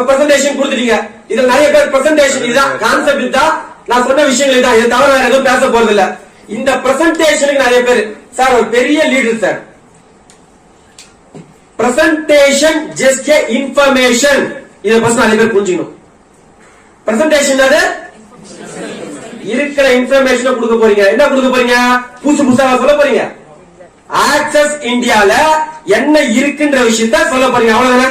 Presentation கொடுத்துட்டீங்க. இதுல நிறைய பேர் பிரசன்டேஷன் இதுதான் கான்செப்ட், இதுதான் நான் சொன்ன விஷயங்கள் இதுதான், இது தவிர வேற எதுவும் பேச போறது இல்ல. இந்த பிரசன்டேஷனுக்கு நிறைய பேர் சார் ஒரு பெரிய leader sir, presentation just a information, இத பத்தி நிறைய பேர் புரிஞ்சுக்கணும். பிரசன்டேஷன் அது இருக்கிற இன்ஃபர்மேஷனை கொடுக்க போறீங்க. என்ன கொடுக்க போறீங்க? புதுசு புதுசா சொல்ல போறீங்க. ஆக்சஸ் இந்தியால என்ன இருக்குன்ற விஷயத்த சொல்ல போறீங்க, அவ்வளவுதானே.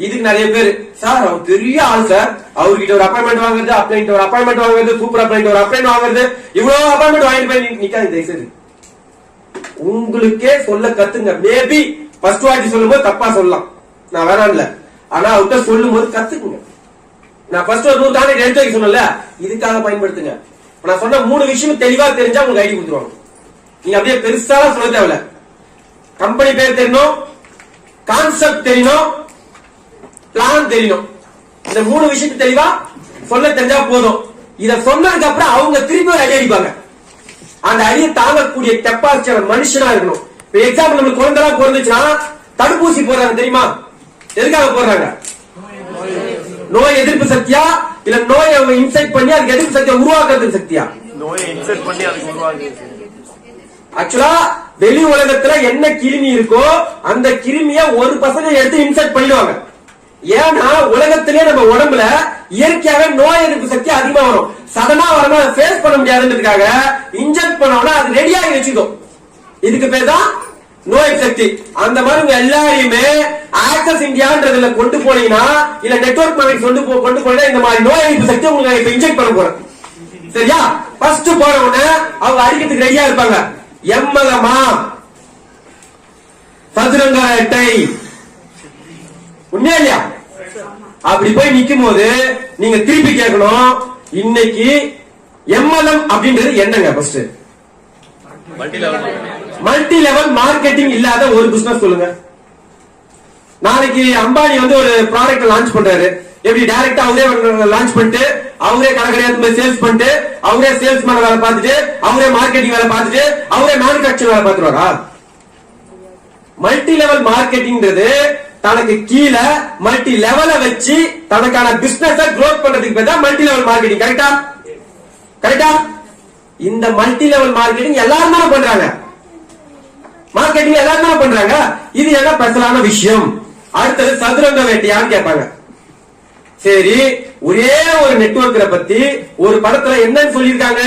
இதுக்கு நிறைய பேர் சார் அவர் பெரிய ஆள் சார், அவர்கிட்ட ஒரு அப்பாயின்மெண்ட் வாங்குறது, அப்ளைண்ட் ஒரு அப்பாயின்மெண்ட் வாங்குறது, சூப்பர் அப்ளைண்ட் ஒரு அப்ளைண்ட் வாங்குறது, இவ்வளவு அப்பாயின்மெண்ட் வாங்கிட்டு போய் நிக்காது. உங்களுக்கே சொல்ல கத்துங்க. மேபி ஃபர்ஸ்ட் வாட்டி சொல்லும் போது தப்பா சொல்லலாம், நான் வேணாம் இல்ல, ஆனா அவர்கிட்ட சொல்லும் போது கத்துக்குங்க. நான் ஃபர்ஸ்ட் ஒரு 100 தானே எடுத்து வைக்க சொன்னல, இதுக்காக பயன்படுத்துங்க. நான் சொன்ன 3 விஷயம் தெளிவா தெரிஞ்சா உங்களுக்கு ஐடி கொடுத்துருவாங்க. நீங்க அப்படியே பெருசா சொல்ல தேவையில்ல. கம்பெனி பேர் தெரியணும், கான்செப்ட் தெரியணும், பிளான் தெரியணும். இந்த 3 விஷயத்துக்கு தெளிவா சொல்ல தெரிஞ்சா போதும். இத சொன்னதுக்கு அப்புறம் அவங்க திருப்பி ஒரு அடி அடிப்பாங்க. அந்த அடியை தாங்கக்கூடிய கெப்பாசிட்டி மனுஷனா இருக்கணும். இப்ப எக்ஸாம்பிள் நம்மளுக்கு குழந்தைலாம் பிறந்துச்சுன்னா தடுப்பூசி போடுறாங்க தெரியுமா? எதுக்காக போடுறாங்க? நோய் எதிர்ப்பு சக்தியா இல்ல நோயை இன்செக்ட் பண்ணி அதுக்கு எதிர்ப்பு சக்தியை உருவாக்குறது சக்தியா? நோயை இன்செக்ட் பண்ணி அதுக்கு உருவாக்குறது. ஆக்சுவலா வெளி உலகத்துல என்ன கிருமி இருக்கோ அந்த கிருமியை 1% எடுத்து இன்செக்ட் பண்ணிடுவாங்க. ஏன்னா உலகத்திலே நம்ம உடம்புல இயற்கையாவே நோய் எதிர்ப்பு சக்தி அதிகமா வரும். சடனா வரணும் ஃபேஸ் பண்ண முடியாதுன்றதுக்காக இன்ஜெக்ட் பண்ணோம்னா அது ரெடியாகி வச்சுக்கும். இதுக்கு பேர் தான் நோய் சக்தி. அந்த மாதிரி உங்க எல்லாரையுமே ஆக்சஸ் இந்தியான்றதுல கொண்டு போனீங்கன்னா இல்ல நெட்வொர்க் மார்க்கெட்டிங் கொண்டு போனா இந்த மாதிரி நோய் எதிர்ப்பு சக்தி உங்களுக்கு இப்ப இன்ஜெக்ட் பண்ண போறேன். சரியா? ஃபர்ஸ்ட் போற உடனே அவங்க அடிக்கிறதுக்கு ரெடியா இருப்பாங்க. எம்மலமா சதுரங்க அட்டை உண்மையா இல்லையா? அப்படி போய் நிக்கும் போது நீங்க திருப்பி கேட்கணும், இன்னைக்கு எம்எல்எம் அப்படின்றது என்னங்க? ஃபர்ஸ்ட் மல்டி லெவல் மார்க்கெட்டிங் இல்லாத ஒரு பிசினஸ் சொல்லுங்க. நாளைக்கு அம்பானி வந்து ஒரு ப்ராடக்ட் லான்ச் பண்றாரு, எப்படி டைரக்டா அவரே லான்ச் பண்ணிட்டு அவரே கடைக்கடையா சேல்ஸ் பண்ணிட்டு அவரே சேல்ஸ் மேன வேலை பார்த்துட்டு அவரே மார்க்கெட்டிங் வேலை பார்த்துட்டு அவரே மேனுபேக்சர் வேலை பார்த்துருவாரா? மல்டி லெவல் மார்க்கெட்டிங்கிறது தனக்கு கீழே மல்டி லெவல வச்சு தனக்கான பிசினஸ் க்ரோத் பண்றதுக்கு பேர் தான் மல்டி லெவல் மார்க்கெட்டிங். கரெக்டா? கரெக்டா? இந்த மல்டி லெவல் மார்க்கெட்டிங் எல்லாரும் தான் பண்றாங்க. மார்க்கெட்டிங் எல்லாரும் தான் பண்றாங்க. இது என்ன ஸ்பெஷலான விஷயம்? அடுத்தது சதுரங்க வேட்டையான்னு கேட்பாங்க. சரி, ஒரே ஒரு நெட்வொர்க்கை பத்தி ஒரு படத்துல என்னன்னு சொல்லிருக்காங்க?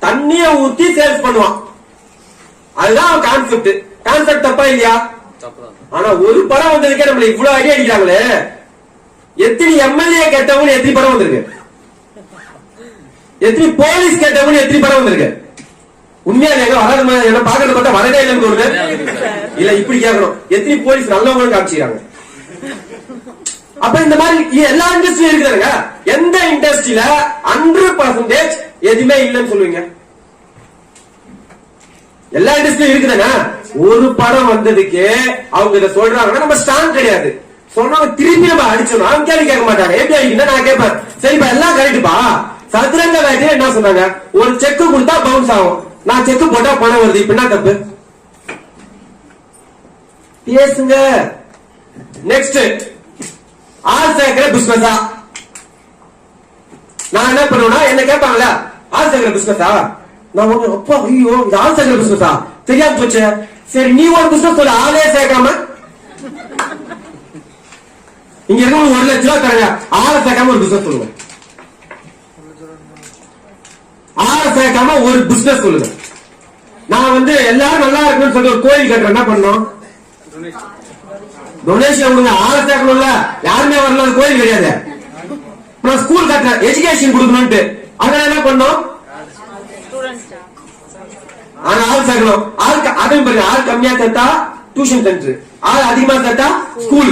தண்ணிய ஊத்தி சேல்ஸ் பண்ணுவான். அதுதான் கான்செப்ட். கான்செப்ட் தப்பா இல்லையா? ஆனா ஒரு படம் வந்ததுக்கே நம்மள இவ்வளவு அடி அடிக்கிறாங்களே. எத்தனை எம்எல்ஏ கேட்டவங்க எத்தனை படம் வந்திருக்கு? எத்தனை போலீஸ் கேட்டவங்க எத்தனை படம் வந்திருக்கு? உண்மையா எங்க வராது என்ன பாக்குறத பார்த்தா வரதே இல்லைன்னு தோணுது. இல்ல இப்படி கேட்கணும், எத்தனை போலீஸ் நல்லவங்க காமிச்சிருக்காங்க. அப்ப இந்த மாதிரி எல்லா இண்டஸ்ட்ரியும் இருக்குதாங்க. எந்த இண்டஸ்ட்ரியில 100% எதுவுமே இல்லைன்னு சொல்லுவீங்க? எல்லா இண்டஸ்ட்ரியும் இருக்குதாங்க. ஒரு படம் வந்ததுக்கு அவங்க இதை சொல்றாங்கன்னா நம்ம ஸ்ட்ராங் கிடையாது. சொன்னவங்க திரும்பி நம்ம அடிச்சோம், அவங்க கேள்வி கேட்க மாட்டாங்க. எப்படி அடிக்கணும் நான் கேட்பேன். சரிப்பா எல்லாம் கரெக்டுப்பா. சதுரங்க வேட்டையில என்ன சொன்னாங்க? ஒரு செக் கொடுத்தா பவுன்ஸ் ஆகும், நான் செக் போட்டா பணம் வருது. இப்ப என்ன தப்பு? பேசுங்க. நெக்ஸ்ட், ஆள் சேர்க்கிற பிசினஸா? நான் என்ன பண்ணுவேன்னா என்ன கேட்பாங்களா, ஆள் சேர்க்கிற பிசினஸா? நான் ஒண்ணு அப்பா ஐயோ இது ஆள் சேர்க்கிற பிசினஸா தெரியாம போச்சு. சரி நீ ஒரு பிசினஸ் சொல்ல, ஆளே சேர்க்காம இங்க இருக்க 1 லட்சம் ரூபாய் தரங்க, ஆளை சேர்க்காம ஒரு பிசினஸ் சொல்லுங்க. ஆளை சேர்க்காம ஒரு பிசினஸ் சொல்லுங்க. நான் வந்து எல்லாரும் நல்லா இருக்குன்னு சொல்லி ஒரு கோயில் கட்டுறேன், என்ன பண்ணணும்? டொனேஷன் கொடுங்க. ஆளை சேர்க்கணும்ல, யாருமே வரல, கோயில் கிடையாது. நான் ஸ்கூல் கட்டுறேன், எஜுகேஷன் கொடுக்கணும்ட்டு, அதனால என்ன பண்ணோம்? ஆனா ஆள் சேர்க்கணும். அதே பாருங்க, ஆள் கம்மியா சேர்த்தா டியூஷன் சென்டர், ஆள் அதிகமா சேர்த்தா ஸ்கூல்.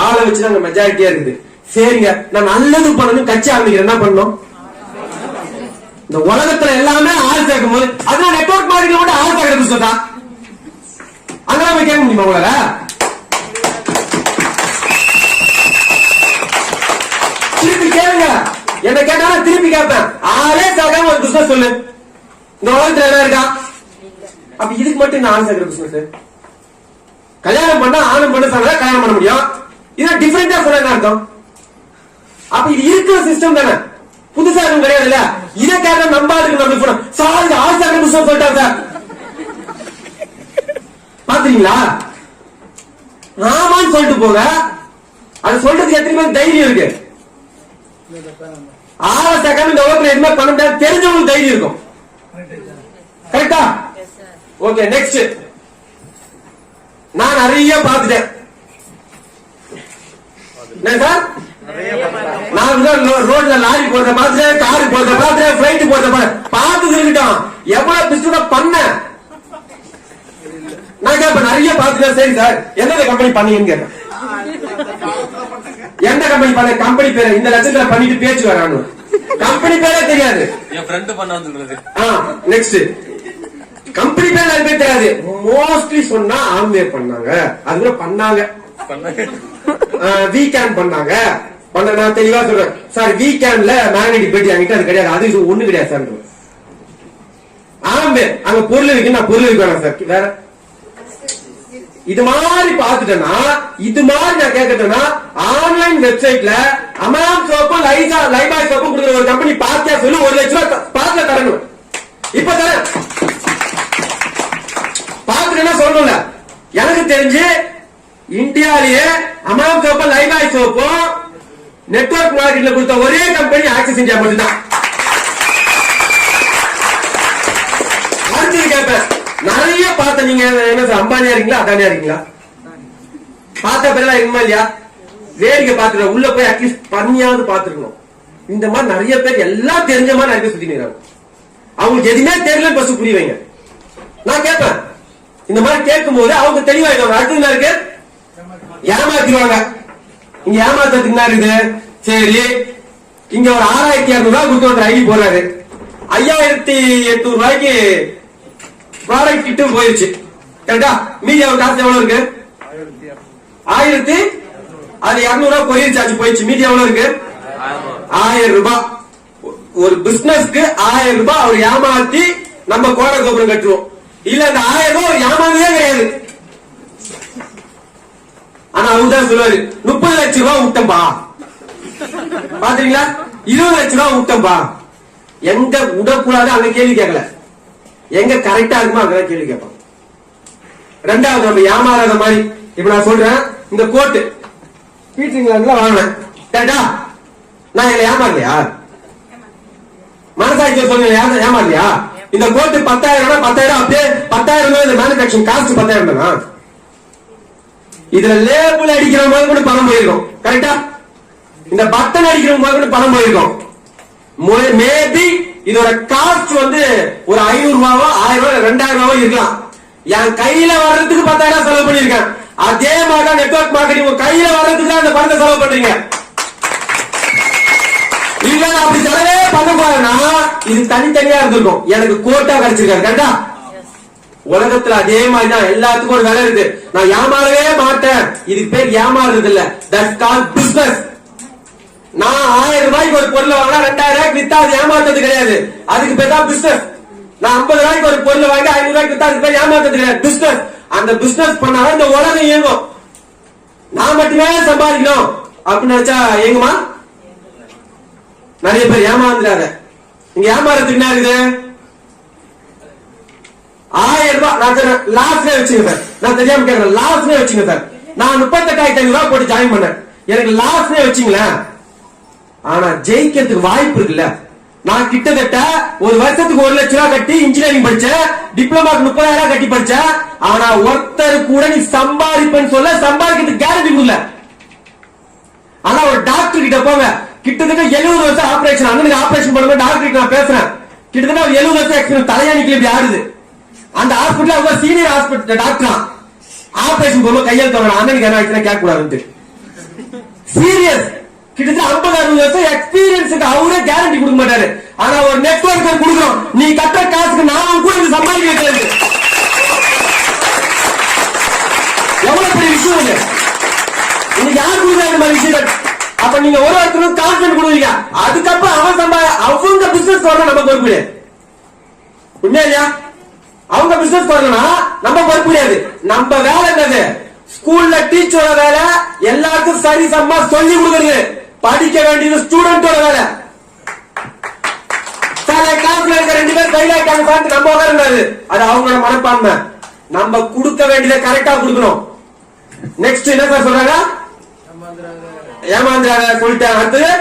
ஆளை வச்சுதான் மெஜாரிட்டியா இருக்குது. சரிங்க, நான் நல்லது பண்ணணும் கட்சி ஆரம்பிக்கிறேன், என்ன பண்ணணும்? இந்த உலகத்துல எல்லாமே ஆள் சேர்க்கும் போது அதெல்லாம் நெட்வொர்க் மார்க்கெட்டிங் மட்டும் ஆள் சேர்க்கறது சொல்றா, அங்கெல்லாம் போய் கேட்க முடியுமா உங்களால? திருப்பி கேளுங்க, என்ன கேட்டாலும் திருப்பி கேட்பேன். ஆளே சேர்க்காம ஒரு பிசினஸ் சொல்லு. இந்த உலகத்துல என்ன இருக்கா? அப்ப இதுக்கு மட்டும் இந்த ஆள் சேர்க்கிற பிசினஸ். கல்யாணம் பண்ணா ஆணும் பண்ண சார் கல்யாணம் பண்ண முடியும், இதான் டிஃபரெண்டா சொல்ல அர்த்தம். அப்ப இது இருக்கிற சிஸ்டம் தானே, புதுசா எதுவும் கிடையாது இல்ல. இதை கேட்ட நம்பாதுக்கு நம்ம போனோம் சார் ஆசார புதுசா சொல்லிட்டாங்க சார். பாத்தீங்களா, ஆமான்னு சொல்லிட்டு போங்க. அது சொல்றதுக்கு எத்தனை பேர் தைரியம் இருக்கு? 6 செகண்ட் இந்த உலகத்துல எதுவுமே பண்ண முடியாது தெரிஞ்சவங்களுக்கு தைரியம் இருக்கும். கரெக்டா? Okay, next. நான் நிறைய பார்த்துட்டேன். என்ன சார்? நான் ரோட்ல லாரி போறத பார்த்துட்டேன், காரு போறத பார்த்துட்டேன், பிளைட் போறத பார்த்து இருக்கட்டும். எவ்வளவு பிசினஸ் பண்ண நான் கேட்பேன். நிறைய பார்த்துட்டேன். சரி சார், எந்த கம்பெனி பண்ணீங்கன்னு கேட்டேன். எந்த கம்பெனி பண்ண? கம்பெனி பேரு இந்த லட்சத்துல பண்ணிட்டு பேச்சு வரானு கம்பெனி பேரே தெரியாது. என் ஃப்ரெண்ட் பண்ண சொல்றது. நெக்ஸ்ட், கம்பெனி பேர் நிறைய பேர் தெரியாது. மோஸ்ட்லி சொன்னா ஆம்வேர் பண்ணாங்க, அது கூட பண்ணாங்க, வீக்கேன் பண்ணாங்க. நான் தெளிவா சொல்றேன் சார், வீக்கேன்ல மேக்னெட்டிக் பெட்டி என்கிட்ட அது கிடையாது, அது ஒண்ணு கிடையாது சார். ஆம்வேர் அங்க பொருள் இருக்கு, நான் பொருள் இருக்கேன் சார். வேற இது மாதிரி பாத்துட்டேன்னா, இது மாதிரி நான் கேட்கட்டேன்னா, ஆன்லைன் வெப்சைட்ல அமாம் சோப்பும் லைபாய் சோப்பும் கொடுக்குற ஒரு கம்பெனி பாத்தியா சொல்லி 1 லட்சம் ரூபாய் பாத்துல தரணும். இப்ப தரேன் பாத்துட்டேன்னா சொல்லணும்ல. எனக்கு தெரிஞ்சு இந்தியாலேயே அமாம் சோப்பும் லைபாய் சோப்பும் நெட்வொர்க் மார்க்கெட்ல கொடுத்த ஒரே கம்பெனி ஆக்சிஸ் இந்தியா மட்டும்தான். அடுத்தது கேட்பேன், நிறைய பார்த்த நீங்க என்ன சார் அம்பானியா இருக்கீங்களா அதானியா இருக்கீங்களா? பார்த்த பேரெல்லாம் இருக்குமா இல்லையா? வேடிக்கை பார்த்துருக்க, உள்ள போய் அட்லீஸ்ட் பண்ணியாவது பார்த்துருக்கணும். இந்த மாதிரி நிறைய பேர் எல்லாம் தெரிஞ்ச மாதிரி நிறைய பேர் சுத்தி நிற்கிறாங்க. அவங்களுக்கு எதுவுமே தெரியல பஸ் புரிய வைங்க. நான் கேட்பேன், இந்த மாதிரி கேட்கும் போது அவங்க தெளிவாயிடுவாங்க. அடுத்து என்ன இருக்கு? ஏமாத்திடுவாங்க. இங்க ஏமாத்துறதுக்கு என்ன இருக்குது? சரி, இங்க ஒரு 6200 ரூபாய் கொடுத்து ஒரு ஐடி போறாரு, 5800 ரூபாய்க்கு ப்ராடக்ட் கிட்டும் போயிருச்சு. கரெக்டா? மீதி அவர் காசு எவ்வளவு இருக்கு? 1000 அது 200 ரூபாய் கொரியர் சார்ஜ் போயிடுச்சு. மீதி எவ்வளவு இருக்கு? 1000 ரூபாய். ஒரு பிசினஸ்க்கு 1000 ரூபாய் அவர் ஏமாத்தி நம்ம கோட கோபுரம் கட்டுவோம். இல்ல அந்த 1000 ரூபாய் ஒரு ஏமாந்ததே கிடையாது. ஆனா அவர் தான் சொல்லுவாரு, 30 லட்சம் ரூபாய் விட்டம்பா. பாத்தீங்களா? 20 லட்சம் ரூபாய் விட்டம்பா. எங்க விடக்கூடாது அங்க கேள்வி கேட்கல, எங்க கரெக்டா இருக்குமோ அங்க கேள்வி கேட்பாங்க. ரெண்டாவது, நம்ம ஏமாறாத மாதிரி. இப்ப நான் சொல்றேன், இந்த கோட்டு பீட்டரிங்ல வாங்கினேன். கரெக்டா? நான் இதுல ஏமாறலையா? மனசாட்சி சொல்லுங்க, ஏமாறலையா? இந்த கோட்டு 10,000 10,000 அப்படியே 10,000 இந்த மேனுபேக்சரிங் காஸ்ட் 10,000 தானா? இதுல லேபிள் அடிக்கிற மாதிரி கூட பணம் போயிருக்கும். கரெக்டா? இந்த பட்டன் அடிக்கிற மாதிரி கூட பணம் போயிருக்கும். மேபி இதோட காஸ்ட் வந்து ஒரு 500 ரூபாவோ 1000 ரூபாய் 2000 ரூபாவோ இருக்கலாம். என் கையில வர்றதுக்கு 10,000 செலவு பண்ணிருக்கேன். அதே மாதிரி நெட்வொர்க் மார்க்கெட்டிங் உங்க கையில வர்றதுக்கு அந்த பணத்தை செலவு பண்றீங்க. இல்ல அப்படி செலவே பண்ண போறேன்னா இது தனித்தனியா இருந்திருக்கும். எனக்கு கோட்டா கிடைச்சிருக்காரு. கரெக்டா? உலகத்துல அதே மாதிரிதான் எல்லாத்துக்கும் ஒரு வேலை இருக்கு. நான் ஏமாறவே மாட்டேன், இதுக்கு பேர் ஏமாறுறது இல்ல, தட்ஸ் கால்ட் பிசினஸ். நான் 1000 ரூபாய்க்கு ஒரு பொருள் வாங்கினா 2000 ரூபாய்க்கு வித்தா அது ஏமாத்தது கிடையாது, அதுக்கு பேர் தான் பிசினஸ். நான் 50 ரூபாய்க்கு ஒரு பொருள் வாங்கி 500 ரூபாய்க்கு வித்தா அதுக்கு பேர் ஏமாத்தது கிடையாது, பிசினஸ். அந்த பிசினஸ் பண்ணாதான் இந்த உலகம் இயங்கும். நான் மட்டுமே சம்பாதிக்கணும் அப்படின்னு நினைச்சா எங்குமா? நிறைய பேர் ஏமாந்துறாங்க. இங்க ஏமாறதுக்கு என்ன இருக்குது? 1000 ரூபாய் நான் லாஸ்ட்ல வச்சுங்க சார். நான் தெரியாம கேட்கிறேன், லாஸ்ட்ல வச்சுங்க சார். நான் 38,500 ரூபாய் போட்டு ஜாயின் பண்ணேன், எனக்கு லாஸ்ட்ல வச்சுங்களேன். ஆனா ஜெயிக்கிறதுக்கு வாய்ப்பு இருக்குல்ல. நான் கிட்டத்தட்ட ஒரு வருஷத்துக்கு 1 லட்சம் ரூபாய் கட்டி இன்ஜினியரிங் படிச்சேன், டிப்ளமாக்கு 30,000 ரூபாய் கட்டி படிச்சேன். ஆனா ஒருத்தர் கூட நீ சம்பாதிப்பேன்னு சொல்ல, சம்பாதிக்கிறதுக்கு கேரண்டி கொடுக்கல. ஆனா ஒரு டாக்டர் கிட்ட போங்க, கிட்டத்தட்ட 70 வருஷம் ஆபரேஷன், அண்ணனுக்கு ஆபரேஷன் பண்ணும்போது டாக்டர் கிட்ட நான் பேசுறேன், கிட்டத்தட்ட ஒரு 70 வருஷம் எக்ஸ்பீரியன்ஸ், தலையாணிக்கு இப்படி ஆடுது. அந்த ஹாஸ்பிட்டல் அவங்க சீனியர் ஹாஸ்பிட்டல் டாக்டர், ஆபரேஷன் பண்ணும்போது கையெழுத்து வாங்கணும், அண்ணனுக்கு என்ன ஆச்சுன்னா கேட்க கூடாது. சீரியஸ், கிட்டத்தட்ட 50-60 வருஷம் எக்ஸ்பீரியன்ஸுக்கு அவரே கேரண்டி கொடுக்க மாட்டாரு. ஆனா ஒரு நெட்வொர்க் கொடுக்குறோம், நீ கட்ட காசுக்கு நான் கூட சம்பாதிக்க வைக்கிறது எவ்வளவு பெரிய விஷயம் இல்லை. இன்னைக்கு யார் கொடுக்குற இந்த மாதிரி விஷயம்? அப்ப நீங்க ஒரு ஒருத்தரும் கான்பிடன்ட் கொடுக்குறீங்க, அதுக்கப்புறம் அவன் அவங்க பிசினஸ் வரணும், நம்ம பொறுப்பு கிடையாது. உண்மையா இல்லையா? அவங்க பிசினஸ் வரணும்னா நம்ம பொறுப்பு கிடையாது. நம்ம வேலை என்னது? ஸ்கூல்ல டீச்சரோட வேலை எல்லாருக்கும் சரி சம்மா சொல்லி கொடுக்குறது, படிக்க வேண்டியது ஸ்டூடெண்டோட வேலை. கிளாஸ்ல இருக்க 2 பேர் கையில பார்த்து நம்ம உட்காரக்கூடாது, அது அவங்களோட மனப்பான்மை. நம்ம கொடுக்க வேண்டியதை கரெக்டா கொடுக்கணும். நெக்ஸ்ட் என்ன சார் சொல்றாங்க? ஏமாந்துறாங்க சொல்லிட்டேன். அடுத்தது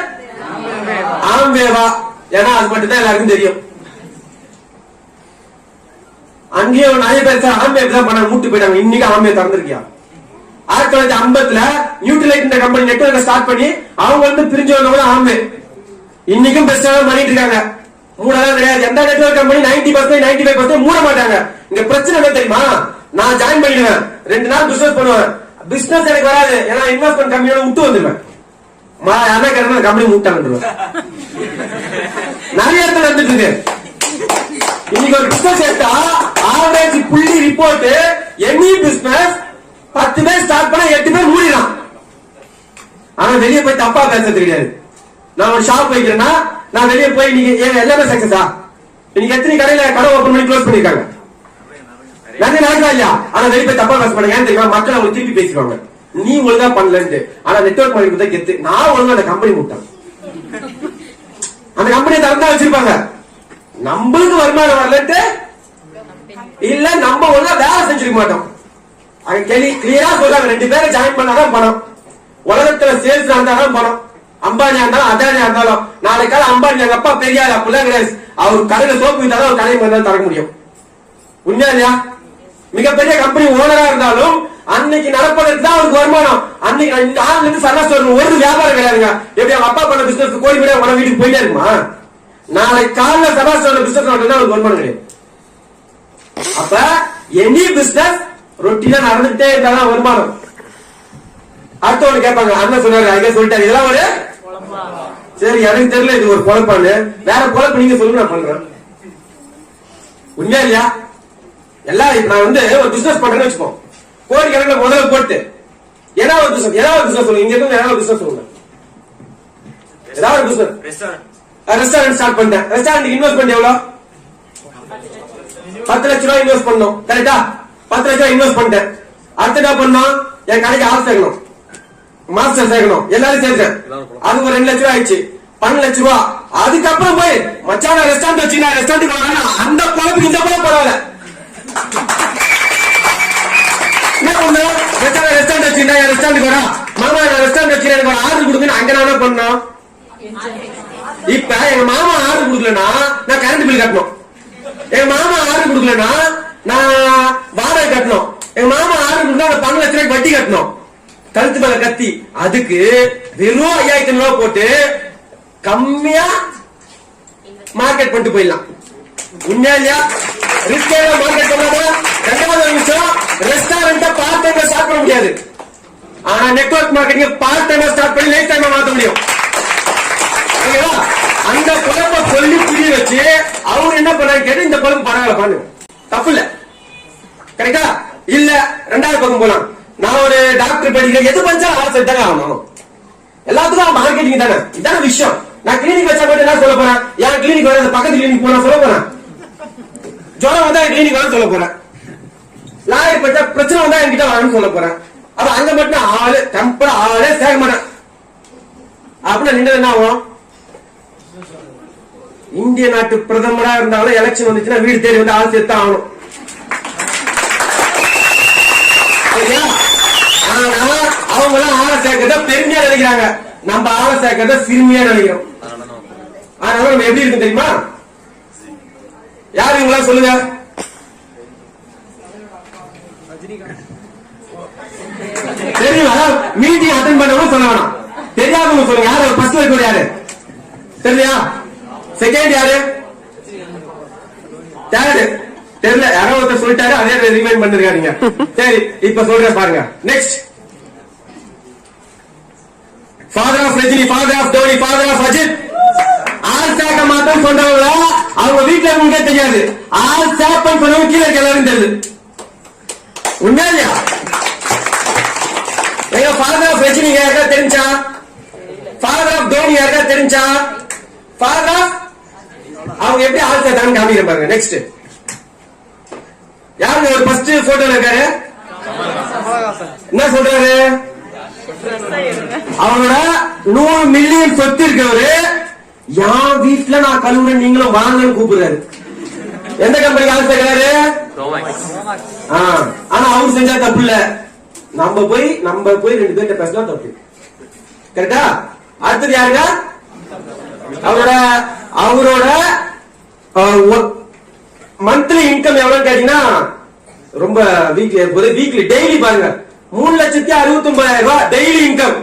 ஆம்பேவா, ஏன்னா அது மட்டும் தான் எல்லாருக்கும் தெரியும். அங்கேயும் நிறைய பேர் சார் ஆம்பே தான் பண்ண மூட்டு போயிட்டாங்க. இன்னைக்கு ஆம்பே திறந்திருக்கியா? 1950 நியூட்ரலைட் இந்த கம்பெனி நெட்வொர்க் ஸ்டார்ட் பண்ணி அவங்க வந்து பிரிஞ்சு வந்தவங்க ஆம்பே. இன்னைக்கும் பெஸ்டா பண்ணிட்டு இருக்காங்க. மூடலாம் கிடையாது. எந்த நெட்வொர்க் கம்பெனி 90% 95% மூட மாட்டாங்க. இங்க பிரச்சனை என்ன தெரியுமா? நான் ஜாயின் பண்ணிடுவேன், 2 நாள் பிசினஸ் பண்ணுவேன். பிசினஸ் எனக்கு வராது, ஏன்னா இன்வெஸ்ட்மெண்ட் கம்பெனியோட விட்டு வந்துருவேன். என்ன கேட்டா கம்பெனி மூட்டாங்க. நிறைய இடத்துல வந்துட்டு இருக்கு. இன்னைக்கு ஒரு பிசினஸ் எடுத்தா ஆவரேஜ் புள்ளி ரிப்போர்ட், எனி பிசினஸ் 10 பேர் ஸ்டார்ட் பண்ணா 8 பேர் மூடிடலாம். ஆனா வெளியே போய் தப்பா பேச தெரியாது. நான் ஒரு ஷாப் வைக்கிறேன்னா நான் வெளியே போய் இன்னைக்கு எல்லாமே சக்சஸா? இன்னைக்கு எத்தனை கடையில கடை ஓபன் பண்ணி க்ளோஸ் பண்ணிருக்காங்க? நிறைய நடக்கலாம் இல்லையா? ஆனா வெளியே போய் தப்பா பேச மாட்டேங்க. ஏன் தெரியுமா? மக்கள் அவங்க திருப்பி பேசிடுவாங்க, நீ ஒழுங்கா பண்ணலன்ட்டு. ஆனா நெட்வொர்க் மார்க்கெட் தான் கெத்து. நான் ஒழுங்கா அந்த கம்பெனி மூட்டேன். அந்த கம்பெனியை திறந்தா வச்சிருப்பாங்க. நம்மளுக்கு வருமானம் வரலன்ட்டு இல்ல, நம்ம ஒழுங்கா வேலை செஞ்சிருக்க மாட்டோம். கிளியரா சொல்றாங்க, 2 பேரை ஜாயின் பண்ணாதான் பணம். உலகத்துல சேல்ஸ் நடந்தாதான் பணம். அம்பானியா இருந்தாலும் அதானியா இருந்தாலும் நாளைக்கு கால அம்பானி எங்க அப்பா பெரியாரு அப்படிலாம் கிடையாது. அவர் கடையில சோப்பு வித்தாலும் அவர் கடையை வந்து தர முடியும். உண்மையா இல்லையா? மிகப்பெரிய கம்பெனி ஓனரா இருந்தாலும் அன்னைக்கு நடப்பதற்கு தான் அவருக்கு வருமானம். அன்னைக்கு ஆளுல இருந்து சரணா ஸ்டோர் ஒரு வியாபாரம் கிடையாதுங்க. எப்படி அவங்க அப்பா பண்ண பிசினஸ் கோடி கூட உன வீட்டுக்கு போயிட்டே இருக்குமா? நாளைக்கு காலைல சரணா ஸ்டோர் பிசினஸ் அவருக்கு வருமானம் கிடையாது. அப்ப எனி பிசினஸ் ரொட்டீனா நடந்துட்டே இருந்தாதான் வருமானம். அடுத்தவங்க கேட்பாங்க, அண்ணன் சொன்னாரு, அங்கே சொல்லிட்டாரு, இதெல்லாம் ஒரு சரி எனக்கு தெரியல, இது ஒரு பொழப்பான்னு. வேற பொழப்பு நீங்க சொல்லுங்க, நான் பண்றேன். உண்மையா இல்லையா? எல்லாம் நான் வந்து ஒரு பிசினஸ் பண்றேன்னு வச்சுப்போம், கோடி கணக்கில் முதல்ல போட்டு ஏதாவது ஒரு பிசினஸ் சொல்லுங்க. இங்க இருந்து ஏதாவது பிசினஸ் சொல்லுங்க. ஏதாவது ஒரு பிசினஸ். ரெஸ்டாரண்ட் ஸ்டார்ட் பண்ணிட்டேன். ரெஸ்டாரண்ட் இன்வெஸ்ட்மெண்ட் எவ்வளவு? 10 லட்சம் ரூபாய் இன்வெஸ்ட் பண்ணோம். கரெக்டா? 10 லட்சம் ரூபாய் இன்வெஸ்ட் பண்ணிட்டேன். அடுத்து என்ன பண்ணோம்? என் கடைக்கு ஆள் சேர்க்கணும், மாஸ்டர் சேர்க்கணும், எல்லாரும் சேர்த்தேன். அதுக்கு ஒரு 2 லட்சம் ரூபாய் ஆயிடுச்சு, 12 லட்சம் ரூபாய். அதுக்கப்புறம் போய் மச்சான ரெஸ்டாரண்ட் வச்சுனா ரெஸ்டாரண்ட் வரணும், அந்த பொழப்புக்கு இந்த பொழப்பு பரவாயில்ல. என்ன பண்ண? ரெஸ்டாரண்ட் வச்சுனா ரெஸ்டாரண்ட் வரா, மாமா நான் ரெஸ்டாரண்ட் வச்சு எனக்கு ஒரு ஆர்டர் கொடுங்க. அங்க நான் என்ன பண்ணோம்? இப்ப எங்க மாமா ஆர்டர் கொடுக்கலன்னா நான் கரண்ட் பில் கட்டணும். எங்க மாமா ஆர்டர் கொடுக்கலன்னா நான் வாடகை கட்டணும். எங்க மாமா ஆர்டர் கொடுத்தா 12 லட்சம் ரூபாய்க்கு வட்டி கட்டணும். கழுத்து மேல கத்தி. அதுக்கு வெறும் 5000 ரூபாய் போட்டு கம்மியா மார்க்கெட் பண்ணிட்டு போயிடலாம். உண்மையா இல்லையா? ரிஸ்க் மார்க்கெட் பண்ணாதான். 2வது விஷயம், ரெஸ்டாரண்ட் பார்ட் டைம் ஸ்டார்ட் பண்ண முடியாது. ஆனா network marketing part time start பண்ணி லைஃப் டைம் மாத்த முடியும். ஓகேவா? அந்த குழப்ப சொல்லி புரிய வச்சு அவங்க என்ன பண்ணாங்க கேட்டு இந்த குழம்பு பரவாயில்ல பண்ணுங்க, தப்பு இல்ல. கரெக்டா? இல்ல 2வது பக்கம் போலாம். நான் ஒரு டாக்டர் படிக்கிறேன், எது படிச்சாலும் ஆர்ட்ஸ் எடுத்தாங்க ஆகணும். எல்லாத்துக்கும் மார்க்கெட்டிங் தானே, இதான விஷயம். நான் கிளினிக் வச்சா மட்டும் என்ன சொல்ல போறேன்? என் கிளினிக் வர பக்கத்து கிளினிக் போனா சொல்ல போறேன். ஜுரம் வந்தா என் கிளினிக் வர சொல்ல போறேன். லாயர் படிச்சா பிரச்சனை வந்தா என்கிட்ட வரணும்னு சொல்ல போறேன். அப்ப அங்க மட்டும் ஆளு டெம்பரா ஆளே சேர மாட்டேன் அப்படின்னு நின்று என்ன ஆகும்? இந்திய நாட்டு பிரதமரா இருந்தாலும் எலெக்ஷன் வந்துச்சுன்னா வீடு தேடி வந்து ஆள் சேர்த்தா ஆகணும். அவங்க எல்லாம் ஆளை சேர்க்கறத பெருமையா நினைக்கிறாங்க, நம்ம ஆளை சேர்க்கறத சிறுமியா நினைக்கிறோம். அதனால நம்ம எப்படி இருக்கு தெரியுமா? யாரு இவங்களா சொல்லுங்க? தெரியுமா? மீட்டிங் அட்டெண்ட் பண்ணவங்க சொல்ல வேணாம், தெரியாதவங்க சொல்லுங்க. யாரு ஃபர்ஸ்ட் வைக்க? யாரு தெரியலையா? செகண்ட் யாரு? தேர்டு தெரியல. யாரோ ஒருத்தர் சொல்லிட்டாரு, அதே ரிமைண்ட் பண்ணிருக்காங்க. சரி, இப்ப சொல்றேன் பாருங்க. Next, father of Rajini, father of Dhoni, father of Ajith. ஆள் சேர்க்க மாட்டோம் சொல்றவங்கள அவங்க வீட்டுல இருக்கவங்களுக்கே தெரியாது. ஆள் சேர்ப்பன் சொன்னவங்க கீழே இருக்க எல்லாரும் தெரியுது. உண்மையா இல்லையா? எங்க ஃபாதர் ஆஃப் ரஜினி யாருக்கா தெரிஞ்சா? ஃபாதர் ஆஃப் தோனி யாருக்கா தெரிஞ்சா? ஃபாதர் ஆஃப் அவங்க எப்படி ஆள் சேர்த்தாங்கன்னு காமிக்கிறேன் பாருங்க. நெக்ஸ்ட் யாருங்க ஒரு ஃபர்ஸ்ட் போட்டோல இருக்காரு? என்ன சொல்றாரு? அவரோட 100 மில்லியன் சொத்து இருக்கவரு என் வீட்டுல நான் கழுவுறேன் நீங்களும் வாங்கன்னு கூப்பிடுறாரு. எந்த கம்பெனி வேலை செய்யறாரு? ஆனா அவர் செஞ்சா தப்பு இல்ல. நம்ம போய் 2 பேர்ட்ட பேசினா தப்பு. கரெக்டா? அடுத்தது யாருங்க? அவரோட மந்த்லி இன்கம் எவ்வளவு கேட்டீங்கன்னா ரொம்ப வீக்லி டெய்லி பாருங்க 3,69,000 ரூபாய் டெய்லி இன்கம்.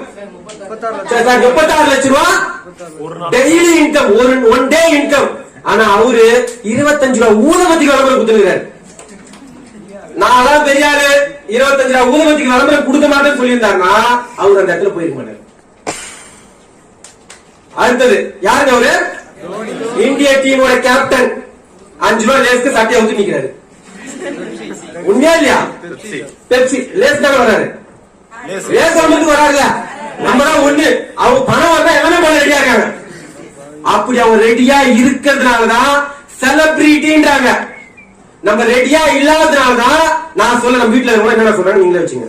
36 லட்சம் ரூபாய் daily income, one day income. ஆனா அவரு 25 ரூபாய் ஊதுபத்திக்கு விளம்பரம் கொடுத்துருக்காரு. நான் பெரிய ஆளு 25 ரூபாய் ஊதுபத்திக்கு விளம்பரம் கொடுக்க மாட்டேன்னு சொல்லியிருந்தாருன்னா அவர் அந்த இடத்துல போயிருக்க மாட்டாரு. அடுத்தது யாருங்க? அவரு இந்திய டீமோட கேப்டன். 5 ரூபாய் லேஸ்க்கு சட்டையை ஊத்தி நிக்கிறாரு. உண்மையா இல்லையா? பெப்சி லேஸ் தானே வராரு. லேஸ் வந்து வராருல. நம்ம தான் ஒண்ணு. அவங்க பணம் வந்தா எல்லாமே பண்ண ரெடியா இருக்காங்க. அப்படி அவங்க ரெடியா இருக்கிறதுனாலதான் செலிபிரிட்டின்றாங்க. நம்ம ரெடியா இல்லாததுனாலதான் நான் சொல்ல நம்ம வீட்டுல என்ன சொல்றேன் நீங்களே வச்சுங்க.